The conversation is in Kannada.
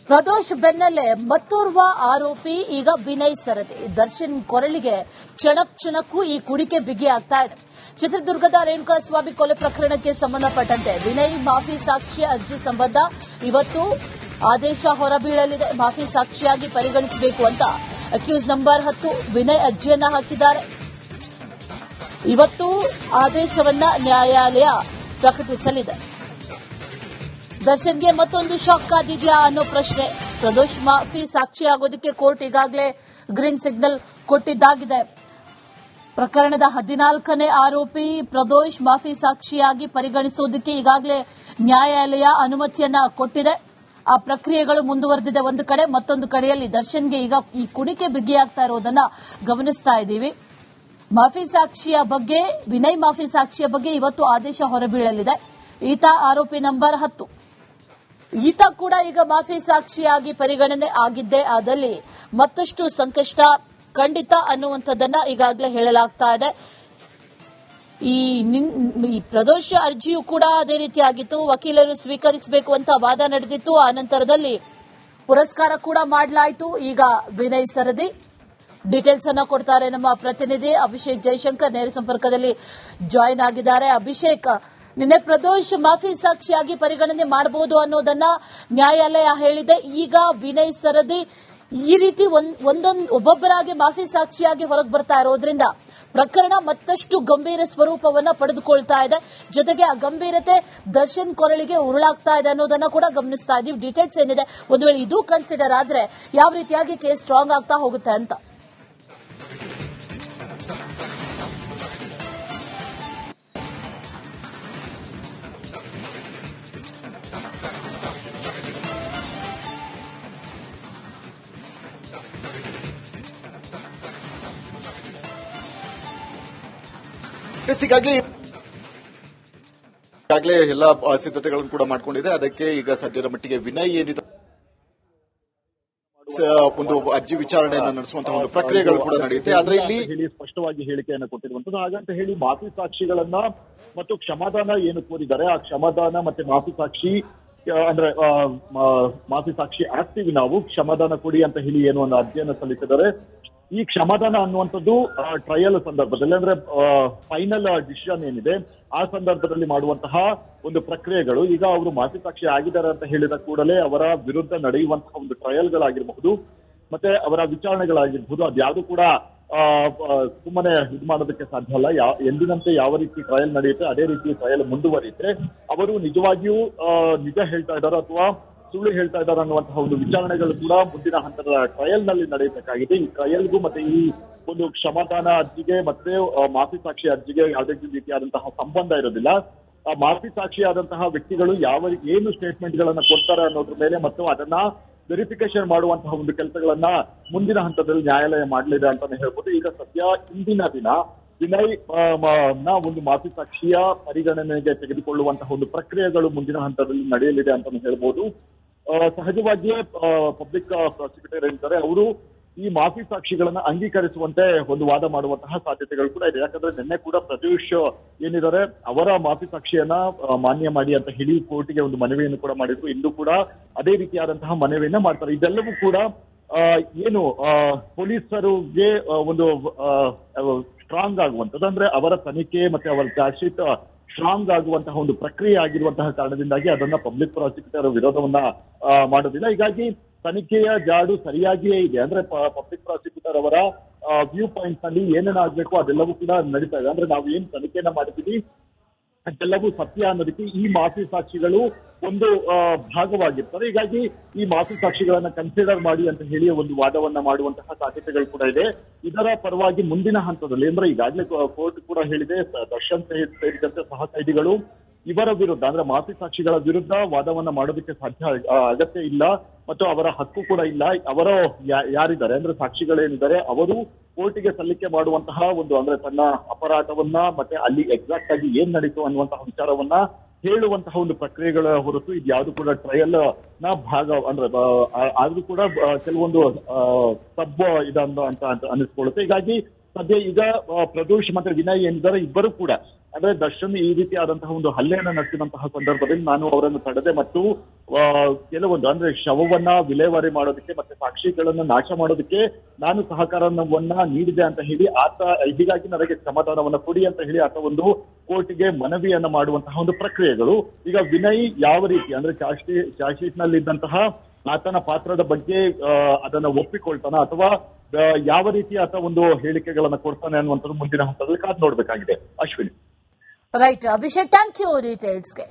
ಪ್ರದೋಷ್ ಬೆನ್ನಲ್ಲೇ ಮತ್ತೋರ್ವ ಆರೋಪಿ ಈಗ ವಿನಯ್ ಸರದಿ. ದರ್ಶನ್ ಕೊರಳಿಗೆ ಕ್ಷಣಕ್ಕೂ ಈ ಕುಡಿಕೆ ಬಿಗಿಯಾಗ್ತಾ ಇದೆ. ಚಿತ್ರದುರ್ಗದ ರೇಣುಕಾಸ್ವಾಮಿ ಕೊಲೆ ಪ್ರಕರಣಕ್ಕೆ ಸಂಬಂಧಪಟ್ಟಂತೆ ವಿನಯ್ ಮಾಫಿ ಸಾಕ್ಷಿ ಅರ್ಜಿ ಸಂಬಂಧ ಇವತ್ತು ಆದೇಶ ಹೊರಬೀಳಲಿದೆ. ಮಾಫಿ ಸಾಕ್ಷಿಯಾಗಿ ಪರಿಗಣಿಸಬೇಕು ಅಂತ ಅಕ್ಯೂಸ್ ನಂಬರ್ 10 ವಿನಯ್ ಅರ್ಜಿಯನ್ನ ಹಾಕಿದ್ದಾರೆ. ಇವತ್ತು ಆದೇಶವನ್ನ ನ್ಯಾಯಾಲಯ ಪ್ರಕಟಿಸಲಿದೆ. ದರ್ಶನ್ಗೆ ಮತ್ತೊಂದು ಶಾಕ್ ಕಾದಿದೆಯಾ ಅನ್ನೋ ಪ್ರಶ್ನೆ. ಪ್ರದೋಷ್ ಮಾಫಿ ಸಾಕ್ಷಿಯಾಗೋದಕ್ಕೆ ಕೋರ್ಟ್ ಈಗಾಗಲೇ ಗ್ರೀನ್ ಸಿಗ್ನಲ್ ಕೊಟ್ಟಿದ್ದಾಗಿದೆ. ಪ್ರಕರಣದ 14ನೇ ಆರೋಪಿ ಪ್ರದೋಷ್ ಮಾಫಿ ಸಾಕ್ಷಿಯಾಗಿ ಪರಿಗಣಿಸುವುದಕ್ಕೆ ಈಗಾಗಲೇ ನ್ಯಾಯಾಲಯ ಅನುಮತಿಯನ್ನ ಕೊಟ್ಟಿದೆ. ಆ ಪ್ರಕ್ರಿಯೆಗಳು ಮುಂದುವರೆದಿದೆ ಒಂದು ಕಡೆ. ಮತ್ತೊಂದು ಕಡೆಯಲ್ಲಿ ದರ್ಶನ್ಗೆ ಈಗ ಈ ಕುಣಿಕೆ ಬಿಗಿಯಾಗ್ತಾ ಇರೋದನ್ನ ಗಮನಿಸ್ತಾ ಇದ್ದೀವಿ. ಮಾಫಿ ಸಾಕ್ಷಿಯ ಬಗ್ಗೆ, ವಿನಯ್ ಮಾಫಿ ಸಾಕ್ಷಿಯ ಬಗ್ಗೆ ಇವತ್ತು ಆದೇಶ ಹೊರಬೀಳಲಿದೆ. ಈತ ಆರೋಪಿ ನಂಬರ್ 10. ಈತ ಕೂಡ ಈಗ ಮಾಫಿ ಸಾಕ್ಷಿಯಾಗಿ ಪರಿಗಣನೆ ಆಗಿದ್ದೇ ಆದಲ್ಲಿ ಮತ್ತಷ್ಟು ಸಂಕಷ್ಟ ಖಂಡಿತ ಅನ್ನುವಂಥದ್ದನ್ನ ಈಗಾಗಲೇ ಹೇಳಲಾಗ್ತಾ ಇದೆ. ಈ ಪ್ರದೋಷ ಅರ್ಜಿಯೂ ಕೂಡ ಅದೇ ರೀತಿಯಾಗಿತ್ತು. ವಕೀಲರು ಸ್ವೀಕರಿಸಬೇಕು ಅಂತ ವಾದ ನಡೆದಿತ್ತು. ಆ ನಂತರದಲ್ಲಿ ಪುರಸ್ಕಾರ ಕೂಡ ಮಾಡಲಾಯಿತು. ಈಗ ವಿನಯ್ ಸರದಿ ಡೀಟೇಲ್ಸ್ ಅನ್ನ ಕೊಡ್ತಾರೆ ನಮ್ಮ ಪ್ರತಿನಿಧಿ ಅಭಿಷೇಕ್ ಜೈಶಂಕರ್. ನೇರ ಸಂಪರ್ಕದಲ್ಲಿ ಜಾಯಿನ್ ಆಗಿದ್ದಾರೆ. ಅಭಿಷೇಕ್, ನಿನ್ನೆ ಪ್ರದೋಷ್ ಮಾಫಿ ಸಾಕ್ಷಿಯಾಗಿ ಪರಿಗಣನೆ ಮಾಡಬಹುದು ಅನ್ನೋದನ್ನ ನ್ಯಾಯಾಲಯ ಹೇಳಿದೆ. ಈಗ ವಿನಯ್ ಸರದಿ ಈ ರೀತಿ ಒಬ್ಬೊಬ್ಬರಾಗಿ ಮಾಫಿ ಸಾಕ್ಷಿಯಾಗಿ ಹೊರಗೆ ಬರ್ತಾ ಇರೋದ್ರಿಂದ ಪ್ರಕರಣ ಮತ್ತಷ್ಟು ಗಂಭೀರ ಸ್ವರೂಪವನ್ನ ಪಡೆದುಕೊಳ್ತಾ ಇದೆ. ಜೊತೆಗೆ ಆ ಗಂಭೀರತೆ ದರ್ಶನ್ ಕೊರಳಿಗೆ ಉರುಳಾಗ್ತಾ ಇದೆ ಅನ್ನೋದನ್ನ ಕೂಡ ಗಮನಿಸ್ತಾ ಇದ್ದೀವಿ. ಡೀಟೇಲ್ಸ್ ಏನಿದೆ, ಒಂದು ವೇಳೆ ಇದು ಕನ್ಸಿಡರ್ ಆದ್ರೆ ಯಾವ ರೀತಿಯಾಗಿ ಕೇಸ್ ಸ್ಟ್ರಾಂಗ್ ಆಗ್ತಾ ಹೋಗುತ್ತೆ ಅಂತ? ಈಗಾಗಲೇ ಎಲ್ಲ ಸಿದ್ಧತೆಗಳನ್ನು ಕೂಡ ಮಾಡಿಕೊಂಡಿದೆ. ಅದಕ್ಕೆ ಈಗ ಸದ್ಯದ ಮಟ್ಟಿಗೆ ವಿನಯ್ ಏನಿದೆ ಒಂದು ಅರ್ಜಿ ವಿಚಾರಣೆಯನ್ನು ನಡೆಸುವಂತಹ ಒಂದು ಪ್ರಕ್ರಿಯೆಗಳು ಕೂಡ ನಡೆಯುತ್ತೆ. ಆದ್ರೆ ಇಲ್ಲಿ ಸ್ಪಷ್ಟವಾಗಿ ಹೇಳಿಕೆಯನ್ನು ಕೊಟ್ಟಿರುವಂತದ್ದು. ಹಾಗಂತ ಹೇಳಿ ಮಾಫಿ ಸಾಕ್ಷಿಗಳನ್ನ ಮತ್ತು ಕ್ಷಮಾದಾನ ಏನು ಕೋರಿದ್ದಾರೆ ಆ ಕ್ಷಮಾದಾನ ಮತ್ತೆ ಮಾಫಿ ಸಾಕ್ಷಿ ಅಂದ್ರೆ ಮಾಫಿ ಸಾಕ್ಷಿ ಆಗ್ತೀವಿ ನಾವು, ಕ್ಷಮಾದಾನ ಕೊಡಿ ಅಂತ ಹೇಳಿ ಏನು ಒಂದು ಅರ್ಜಿಯನ್ನು ಸಲ್ಲಿಸಿದ್ದಾರೆ. ಈ ಕ್ಷಮಾದಾನ ಅನ್ನುವಂಥದ್ದು ಟ್ರಯಲ್ ಸಂದರ್ಭದಲ್ಲಿ ಅಂದ್ರೆ ಫೈನಲ್ ಡಿಸಿಷನ್ ಏನಿದೆ ಆ ಸಂದರ್ಭದಲ್ಲಿ ಮಾಡುವಂತಹ ಒಂದು ಪ್ರಕ್ರಿಯೆಗಳು. ಈಗ ಅವರು ಮಾಫಿ ಸಾಕ್ಷಿ ಆಗಿದ್ದಾರೆ ಅಂತ ಹೇಳಿದ ಕೂಡಲೇ ಅವರ ವಿರುದ್ಧ ನಡೆಯುವಂತಹ ಒಂದು ಟ್ರಯಲ್ಗಳಾಗಿರಬಹುದು ಮತ್ತೆ ಅವರ ವಿಚಾರಣೆಗಳಾಗಿರಬಹುದು, ಅದ್ಯಾವುದು ಕೂಡ ಸುಮ್ಮನೆ ಇದು ಮಾಡೋದಕ್ಕೆ ಸಾಧ್ಯ ಅಲ್ಲ. ಎಂದಿನಂತೆ ಯಾವ ರೀತಿ ಟ್ರಯಲ್ ನಡೆಯುತ್ತೆ ಅದೇ ರೀತಿ ಟ್ರಯಲ್ ಮುಂದುವರಿಯುತ್ತೆ. ಅವರು ನಿಜವಾಗಿಯೂ ನಿಜ ಹೇಳ್ತಾ ಇದ್ದಾರೋ ಅಥವಾ ಸುಳ್ಳು ಹೇಳ್ತಾ ಇದ್ದಾರೆ ಅನ್ನುವಂತಹ ಒಂದು ವಿಚಾರಣೆಗಳು ಕೂಡ ಮುಂದಿನ ಹಂತದ ಟ್ರಯಲ್ ನಲ್ಲಿ ನಡೆಯಬೇಕಾಗಿದೆ. ಈ ಟ್ರಯಲ್ಗೂ ಮತ್ತೆ ಈ ಒಂದು ಕ್ಷಮಾದಾನ ಅರ್ಜಿಗೆ ಮತ್ತೆ ಮಾಫಿ ಸಾಕ್ಷಿ ಅರ್ಜಿಗೆ ಯಾವುದೇ ರೀತಿಯಾದಂತಹ ಸಂಬಂಧ ಇರೋದಿಲ್ಲ. ಮಾಫಿ ಸಾಕ್ಷಿಯಾದಂತಹ ವ್ಯಕ್ತಿಗಳು ಏನು ಸ್ಟೇಟ್ಮೆಂಟ್ ಗಳನ್ನ ಕೊಡ್ತಾರೆ ಅನ್ನೋದ್ರ ಮೇಲೆ ಮತ್ತು ಅದನ್ನ ವೆರಿಫಿಕೇಶನ್ ಮಾಡುವಂತಹ ಒಂದು ಕೆಲಸಗಳನ್ನ ಮುಂದಿನ ಹಂತದಲ್ಲಿ ನ್ಯಾಯಾಲಯ ಮಾಡಲಿದೆ ಅಂತಾನೆ ಹೇಳ್ಬೋದು. ಈಗ ಸದ್ಯ ಇಂದಿನ ದಿನ ವಿನಯ್ ಒಂದು ಮಾಫಿ ಸಾಕ್ಷಿಯ ಪರಿಗಣನೆಗೆ ತೆಗೆದುಕೊಳ್ಳುವಂತಹ ಒಂದು ಪ್ರಕ್ರಿಯೆಗಳು ಮುಂದಿನ ಹಂತದಲ್ಲಿ ನಡೆಯಲಿದೆ ಅಂತಾನೆ ಹೇಳ್ಬೋದು. ಸಹಜವಾಗಿಯೇ ಪಬ್ಲಿಕ್ ಪ್ರಾಸಿಕ್ಯೂಟರ್ ಏನಿದ್ದಾರೆ ಅವರು ಈ ಮಾಫಿ ಸಾಕ್ಷಿಗಳನ್ನ ಅಂಗೀಕರಿಸುವಂತೆ ಒಂದು ವಾದ ಮಾಡುವಂತಹ ಸಾಧ್ಯತೆಗಳು ಕೂಡ ಇದೆ. ಯಾಕಂದ್ರೆ ನಿನ್ನೆ ಕೂಡ ಪ್ರದೋಷ್ ಏನಿದ್ದಾರೆ ಅವರ ಮಾಫಿ ಸಾಕ್ಷಿಯನ್ನ ಮಾನ್ಯ ಮಾಡಿ ಅಂತ ಹೇಳಿ ಕೋರ್ಟಿಗೆ ಒಂದು ಮನವಿಯನ್ನು ಕೂಡ ಮಾಡಿದ್ರು. ಇಂದು ಕೂಡ ಅದೇ ರೀತಿಯಾದಂತಹ ಮನವಿಯನ್ನ ಮಾಡ್ತಾರೆ. ಇದೆಲ್ಲವೂ ಕೂಡ ಏನು ಪೊಲೀಸರಿಗೆ ಒಂದು ಸ್ಟ್ರಾಂಗ್ ಆಗುವಂಥದ್ದು ಅಂದ್ರೆ ಅವರ ತನಿಖೆ ಮತ್ತೆ ಅವರ ಚಾರ್ಜ್ ಶೀಟ್ ಸ್ಟ್ರಾಂಗ್ ಆಗುವಂತಹ ಒಂದು ಪ್ರಕ್ರಿಯೆ ಆಗಿರುವಂತಹ ಕಾರಣದಿಂದಾಗಿ ಅದನ್ನ ಪಬ್ಲಿಕ್ ಪ್ರಾಸಿಕ್ಯೂಟರ್ ವಿರೋಧವನ್ನ ಮಾಡೋದಿಲ್ಲ. ಹೀಗಾಗಿ ತನಿಖೆಯ ಜಾಡು ಸರಿಯಾಗಿಯೇ ಇದೆ. ಅಂದ್ರೆ ಪಬ್ಲಿಕ್ ಪ್ರಾಸಿಕ್ಯೂಟರ್ ಅವರ ವ್ಯೂ ಪಾಯಿಂಟ್ ನಲ್ಲಿ ಏನೇನಾಗಬೇಕು ಅದೆಲ್ಲವೂ ಕೂಡ ನಡೀತಾ ಇದೆ. ಅಂದ್ರೆ ನಾವು ಏನ್ ತನಿಖೆಯನ್ನ ಮಾಡಿದ್ದೀವಿ ಅದೆಲ್ಲವೂ ಸತ್ಯ ಅನ್ನೋದಕ್ಕೆ ಈ ಮಾಫಿ ಸಾಕ್ಷಿಗಳು ಒಂದು ಭಾಗವಾಗಿರ್ತಾರೆ. ಹೀಗಾಗಿ ಈ ಮಾಫಿ ಸಾಕ್ಷಿಗಳನ್ನ ಕನ್ಸಿಡರ್ ಮಾಡಿ ಅಂತ ಹೇಳಿ ಒಂದು ವಾದವನ್ನ ಮಾಡುವಂತಹ ಸಾಧ್ಯತೆಗಳು ಕೂಡ ಇದೆ. ಇದರ ಪರವಾಗಿ ಮುಂದಿನ ಹಂತದಲ್ಲಿ ಅಂದ್ರೆ ಈಗಾಗಲೇ ಕೋರ್ಟ್ ಕೂಡ ಹೇಳಿದೆ ದರ್ಶನ್ ಸೇರಿದಂತೆ ಸಹ ಕೈದಿಗಳು ಇವರ ವಿರುದ್ಧ ಅಂದ್ರೆ ಮಾಫಿ ಸಾಕ್ಷಿಗಳ ವಿರುದ್ಧ ವಾದವನ್ನ ಮಾಡೋದಕ್ಕೆ ಸಾಧ್ಯ ಅಗತ್ಯ ಇಲ್ಲ ಮತ್ತು ಅವರ ಹಕ್ಕು ಕೂಡ ಇಲ್ಲ. ಅವರು ಯಾರಿದ್ದಾರೆ ಅಂದ್ರೆ ಸಾಕ್ಷಿಗಳೇನಿದ್ದಾರೆ ಅವರು ಕೋರ್ಟಿಗೆ ಸಲ್ಲಿಕೆ ಮಾಡುವಂತಹ ಒಂದು ಅಂದ್ರೆ ತನ್ನ ಅಪರಾಧವನ್ನ ಮತ್ತೆ ಅಲ್ಲಿ ಎಕ್ಸಾಕ್ಟ್ ಆಗಿ ಏನ್ ನಡೀತು ಅನ್ನುವಂತಹ ವಿಚಾರವನ್ನ ಹೇಳುವಂತಹ ಒಂದು ಪ್ರಕ್ರಿಯೆಗಳ ಹೊರತು ಇದು ಯಾವುದು ಕೂಡ ಟ್ರಯಲ್ ನ ಭಾಗ ಅಂದ್ರೆ ಆದ್ರೂ ಕೂಡ ಕೆಲವೊಂದು ಸಬ್ ಇದನ್ನು ಅಂತ ಅನಿಸ್ಕೊಳ್ಳುತ್ತೆ. ಹೀಗಾಗಿ ಸದ್ಯ ಈಗ ಪ್ರದೋಷ್ ಮತ್ತೆ ವಿನಯ್ ಏನಿದ್ದಾರೆ ಇಬ್ಬರು ಕೂಡ ಅಂದ್ರೆ ದರ್ಶನ್ ಈ ರೀತಿಯಾದಂತಹ ಒಂದು ಹಲ್ಲೆಯನ್ನ ನಡೆಸಿದಂತಹ ಸಂದರ್ಭದಲ್ಲಿ ನಾನು ಅವರನ್ನು ತಡೆದೆ ಮತ್ತು ಕೆಲವೊಂದು ಅಂದ್ರೆ ಶವವನ್ನ ವಿಲೇವಾರಿ ಮಾಡೋದಕ್ಕೆ ಮತ್ತೆ ಸಾಕ್ಷಿಗಳನ್ನ ನಾಶ ಮಾಡೋದಕ್ಕೆ ನಾನು ಸಹಕಾರವನ್ನ ನೀಡಿದೆ ಅಂತ ಹೇಳಿ ಆತ, ಹೀಗಾಗಿ ನನಗೆ ಕ್ಷಮಾದಾನವನ್ನ ಕೊಡಿ ಅಂತ ಹೇಳಿ ಆತ ಒಂದು ಕೋರ್ಟ್ಗೆ ಮನವಿಯನ್ನ ಮಾಡುವಂತಹ ಒಂದು ಪ್ರಕ್ರಿಯೆಗಳು. ಈಗ ವಿನಯ್ ಯಾವ ರೀತಿ ಅಂದ್ರೆ ಚಾರ್ಜ್ ಶೀಟ್ ನಲ್ಲಿ ಇದ್ದಂತಹ ಆತನ ಪಾತ್ರದ ಬಗ್ಗೆ ಅದನ್ನ ಒಪ್ಪಿಕೊಳ್ತಾನ ಅಥವಾ ಯಾವ ರೀತಿ ಆತ ಒಂದು ಹೇಳಿಕೆಗಳನ್ನ ಕೊಡ್ತಾನೆ ಅನ್ನುವಂಥದ್ದು ಮುಂದಿನ ಹಂತದಲ್ಲಿ ಕಾದು ನೋಡ್ಬೇಕಾಗಿದೆ. Ashwini. Right Abhishek, thank you ಡೀಟೇಲ್ಸ್ಗೆ.